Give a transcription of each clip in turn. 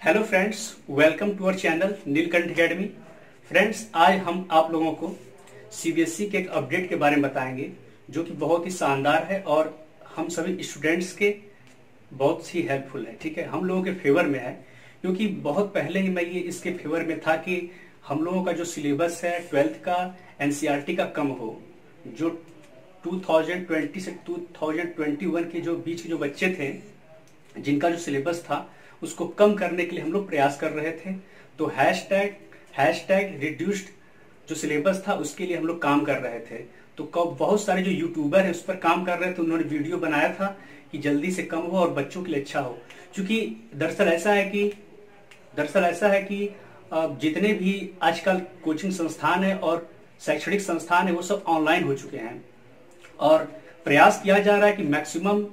Hello friends, welcome to our channel Neelkanth academy. Friends, आज हम आप लोगों को सीबीएसई के एक अपडेट के बारे में बताएंगे जो कि बहुत ही शानदार है और हम सभी स्टूडेंट्स के बहुत ही हेल्पफुल है। ठीक है, हम लोगों के फेवर में है क्योंकि बहुत पहले ही मैं ये इसके फेवर में था कि हम लोगों का जो सिलेबस है 12th का एनसीईआरटी का कम हो। जो 2020 से 2021 के जो बीच के जो बच्चे थे जिनका जो सिलेबस था उसको कम करने के लिए हम लोग प्रयास कर रहे थे। तो हैशटैग रिड्यूस्ड जो सिलेबस था उसके लिए हम लोग काम कर रहे थे। तो बहुत सारे जो यूट्यूबर है उस पर काम कर रहे थे, उन्होंने वीडियो बनाया था कि जल्दी से कम हो और बच्चों के लिए अच्छा हो। क्योंकि दरअसल ऐसा है कि जितने भी आजकल कोचिंग संस्थान है और शैक्षणिक संस्थान है वो सब ऑनलाइन हो चुके हैं और प्रयास किया जा रहा है कि मैक्सिमम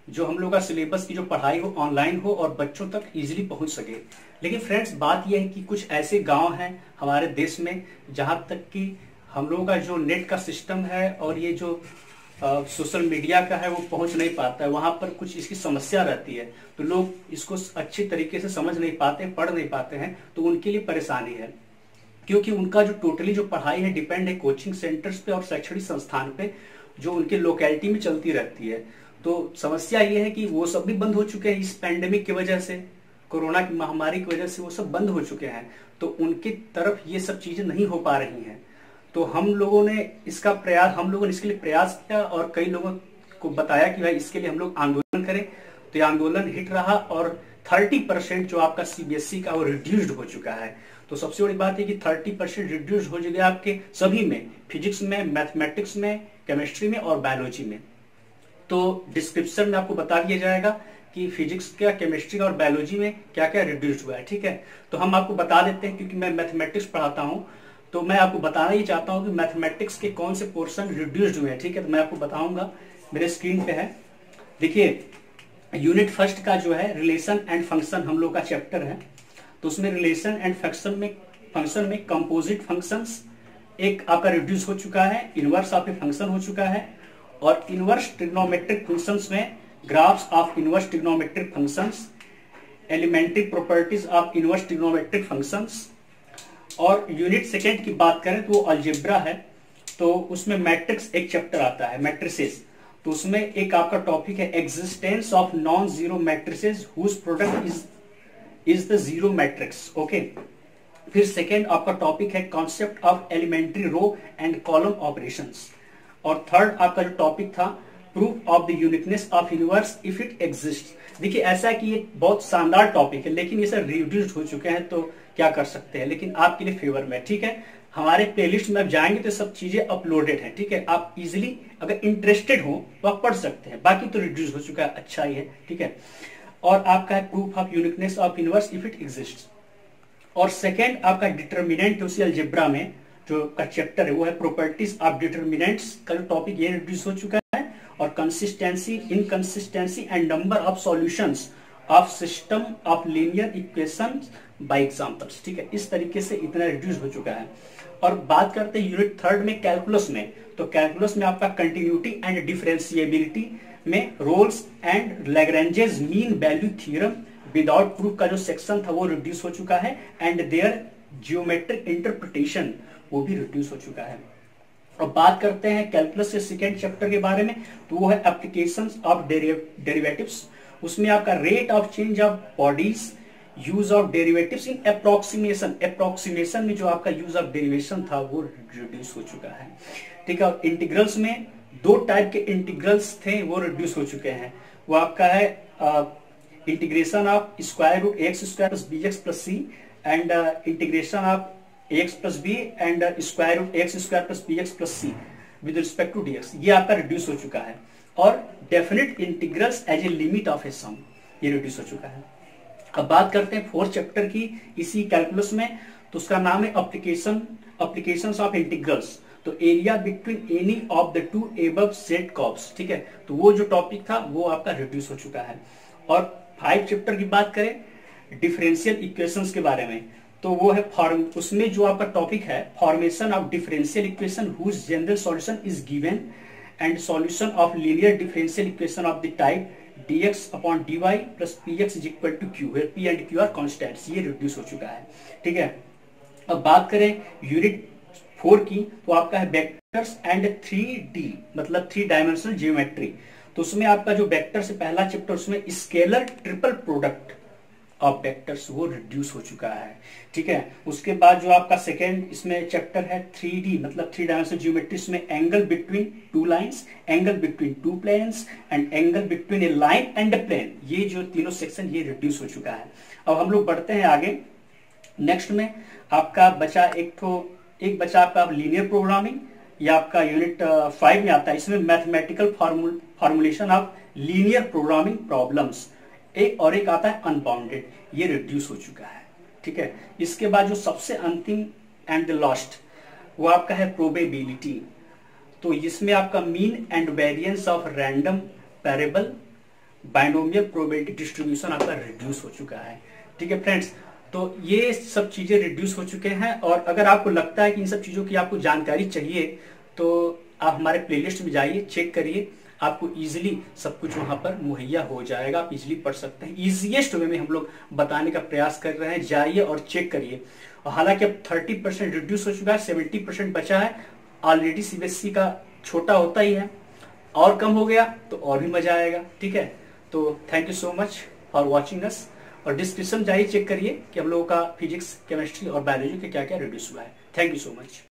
जो हम लोग का सिलेबस की जो पढ़ाई हो ऑनलाइन हो और बच्चों तक इजीली पहुंच सके। लेकिन फ्रेंड्स, बात यह है कि कुछ ऐसे गांव हैं हमारे देश में जहां तक कि हम लोगों का जो नेट का सिस्टम है और ये जो सोशल मीडिया का है वो पहुंच नहीं पाता है, वहां पर कुछ इसकी समस्या रहती है। तो लोग इसको अच्छी तरीके से समझ नहीं पाते, पढ़ नहीं पाते हैं, तो उनके लिए परेशानी है क्योंकि उनका जो टोटली जो पढ़ाई है डिपेंड है कोचिंग सेंटर्स पे और शैक्षणिक संस्थान पे जो उनके लोकेलिटी में चलती रहती है। तो समस्या ये है कि वो सब भी बंद हो चुके हैं इस पैंडेमिक की वजह से, कोरोना की महामारी की वजह से वो सब बंद हो चुके हैं। तो उनकी तरफ ये सब चीजें नहीं हो पा रही हैं। तो हम लोगों ने इसके लिए प्रयास किया और कई लोगों को बताया कि भाई इसके लिए हम लोग आंदोलन करें। तो ये आंदोलन हिट रहा और 30% जो आपका सीबीएसई का वो रिड्यूस्ड हो चुका है। तो सबसे बड़ी बात है कि 30% रिड्यूस हो चुके आपके सभी में, फिजिक्स में, मैथमेटिक्स में, केमिस्ट्री में और बायोलॉजी में। तो डिस्क्रिप्शन में आपको बता दिया जाएगा कि फिजिक्स का, केमिस्ट्री का और बायोलॉजी में क्या क्या रिड्यूस्ड हुआ है। ठीक है, तो हम आपको बता देते हैं क्योंकि मैं मैथमेटिक्स पढ़ाता हूं तो मैं आपको बताना ही चाहता हूं कि मैथमेटिक्स के कौन से पोर्शन रिड्यूस्ड हुए हैं। ठीक है, तो मैं आपको बताऊंगा, मेरे स्क्रीन पे है। देखिए, यूनिट फर्स्ट का जो है रिलेशन एंड फंक्शन हम लोग का चैप्टर है। तो उसमें रिलेशन एंड फंक्शन में कंपोजिट फंक्शंस एक आपका रिड्यूस हो चुका है, इनवर्स ऑफ ए फंक्शन हो चुका है और इनवर्स ट्रिग्नोमेट्रिक फंक्शंस में graphs of inverse trigonometric functions, elementary properties of inverse trigonometric functions. और यूनिट सेकेंड की बात करें तो वो अलजेब्रा है। तो उसमें मैट्रिक्स एक चैप्टर आता है, मैट्रिसेस। तो उसमें एक आपका टॉपिक है existence of non zero matrices whose product is the zero matrix. Okay, फिर सेकेंड आपका टॉपिक है concept of elementary row and column operations. और थर्ड आपका जो टॉपिक था proof of the uniqueness of universe if it exist. देखिए, ऐसा है कि ये बहुत शानदार टॉपिक है लेकिन ये सब रिड्यूस्ड हो चुके हैं, तो क्या कर सकते हैं, लेकिन आपके लिए फेवर में। ठीक है, हमारे प्लेलिस्ट में आप जाएंगे तो सब चीजें अपलोडेड है। ठीक है, आप इजिली अगर इंटरेस्टेड हो तो आप पढ़ सकते हैं, बाकी तो रिड्यूस हो चुका है, अच्छा ही है। ठीक है, और आपका है proof of uniqueness of universe if it exist. और सेकेंड आपका डिटर्मिनेंट उसी अलजेब्रा में जो का चैप्टर है वो है प्रॉपर्टीज ऑफ डिटर्मिनेंट्स का जो टॉपिक ये रिड्यूस हो चुका है। और consistency, inconsistency and number of solutions of system of linear equations bye examples. ठीक है, इस तरीके से इतना रिड्यूस हो चुका है। और बात करते हैं यूनिट थर्ड में कैलकुलस में। तो कैलकुलस में आपका कंटिन्यूटी एंड डिफरेंशिएबिलिटी में Rolle's and Lagrange's mean value theorem without proof का जो सेक्शन था वो रिड्यूस हो चुका है एंड देयर जियोमेट्रिक इंटरप्रिटेशन वो भी रिड्यूस हो चुका है। और बात करते हैं कैलकुलस के सेकेंड चैप्टर के बारे में, तो वो है एप्लीकेशंस ऑफ डेरिवेटिव्स। उसमें आपका rate of change of bodies, use of derivatives in approximation में जो आपका यूज ऑफ डेरिवेशन था वो रिड्यूस हो चुका है। ठीक है, और इंटीग्रल्स में दो टाइप के इंटीग्रल्स थे वो रिड्यूस हो चुके हैं। वो आपका है integration of square root x square plus b x plus c and integration of x plus b and square root x square plus b x plus c with respect to dx, ये आपका reduce हो चुका है। और definite integrals as a limit of a sum, ये reduce हो चुका है। अब बात करते हैं फोर्थ चैप्टर की इसी कैलकुलस में, तो उसका नाम है एप्लीकेशंस ऑफ इंटीग्रल्स। तो area between any of the two above set curves. ठीक है, तो वो जो टॉपिक था वो आपका रिड्यूस हो चुका है। और 5 चैप्टर की बात करें डिफरेंशियल इक्वेशंस के बारे में, तो वो है उसमें जो आपका टॉपिक है formation of differential equation whose general solution is given and solution of linear differential equation of the type dx upon dy plus px is equal to q, where p and q are constants, ये reduce हो चुका है। ठीक है, अब बात करें unit 4 की, तो आपका है वेक्टर्स एंड 3D मतलब 3 डायमेंशनल जियोमेट्री। तो उसमें आपका जो वेक्टर से पहला चैप्टर, उसमें scalar triple product of vectors वो रिड्यूस हो चुका है। ठीक है, उसके बाद जो आपका सेकेंड इसमें चैप्टर है 3D मतलब 3 डायमेंशनल जियोमेट्री, इसमें angle between two lines, angle between two planes and angle between a line and a plane, ये जो तीनों सेक्शन ये रिड्यूस हो चुका है। अब हम लोग बढ़ते हैं आगे। नेक्स्ट में आपका बचा एक बचा आपका लीनियर प्रोग्रामिंग, या आपका यूनिट 5 में आता है। इसमें mathematical formulation of linear programming problems, एक आता है अनबाउंडेड, ये रिड्यूस हो चुका है। ठीक है, इसके बाद जो सबसे अंतिम एंड द लास्ट वो आपका है प्रोबेबिलिटी। तो इसमें आपका mean and variance of random variable binomial probability distribution आपका रिड्यूस हो चुका है। ठीक है फ्रेंड्स, तो ये सब चीजें रिड्यूस हो चुके हैं। और अगर आपको लगता है कि इन सब चीजों की आपको जानकारी चाहिए, तो आप हमारे प्लेलिस्ट में जाइए, चेक करिए, आपको इजीली सब कुछ वहां पर मुहैया हो जाएगा, आप इजीली पढ़ सकते हैं। इजीएस्ट वे में हम लोग बताने का प्रयास कर रहे हैं, जाइए और चेक करिए। हालांकि अब 30% रिड्यूस हो चुका है, 70% बचा है। ऑलरेडी सीबीएसई का छोटा होता ही है, और कम हो गया तो और भी मजा आएगा। ठीक है, तो thank you so much for watching us. और डिस्क्रिप्शन जाइए, चेक करिए कि हम लोगों का फिजिक्स, केमिस्ट्री और बायोलॉजी के क्या क्या रिड्यूस हुआ है। Thank you so much.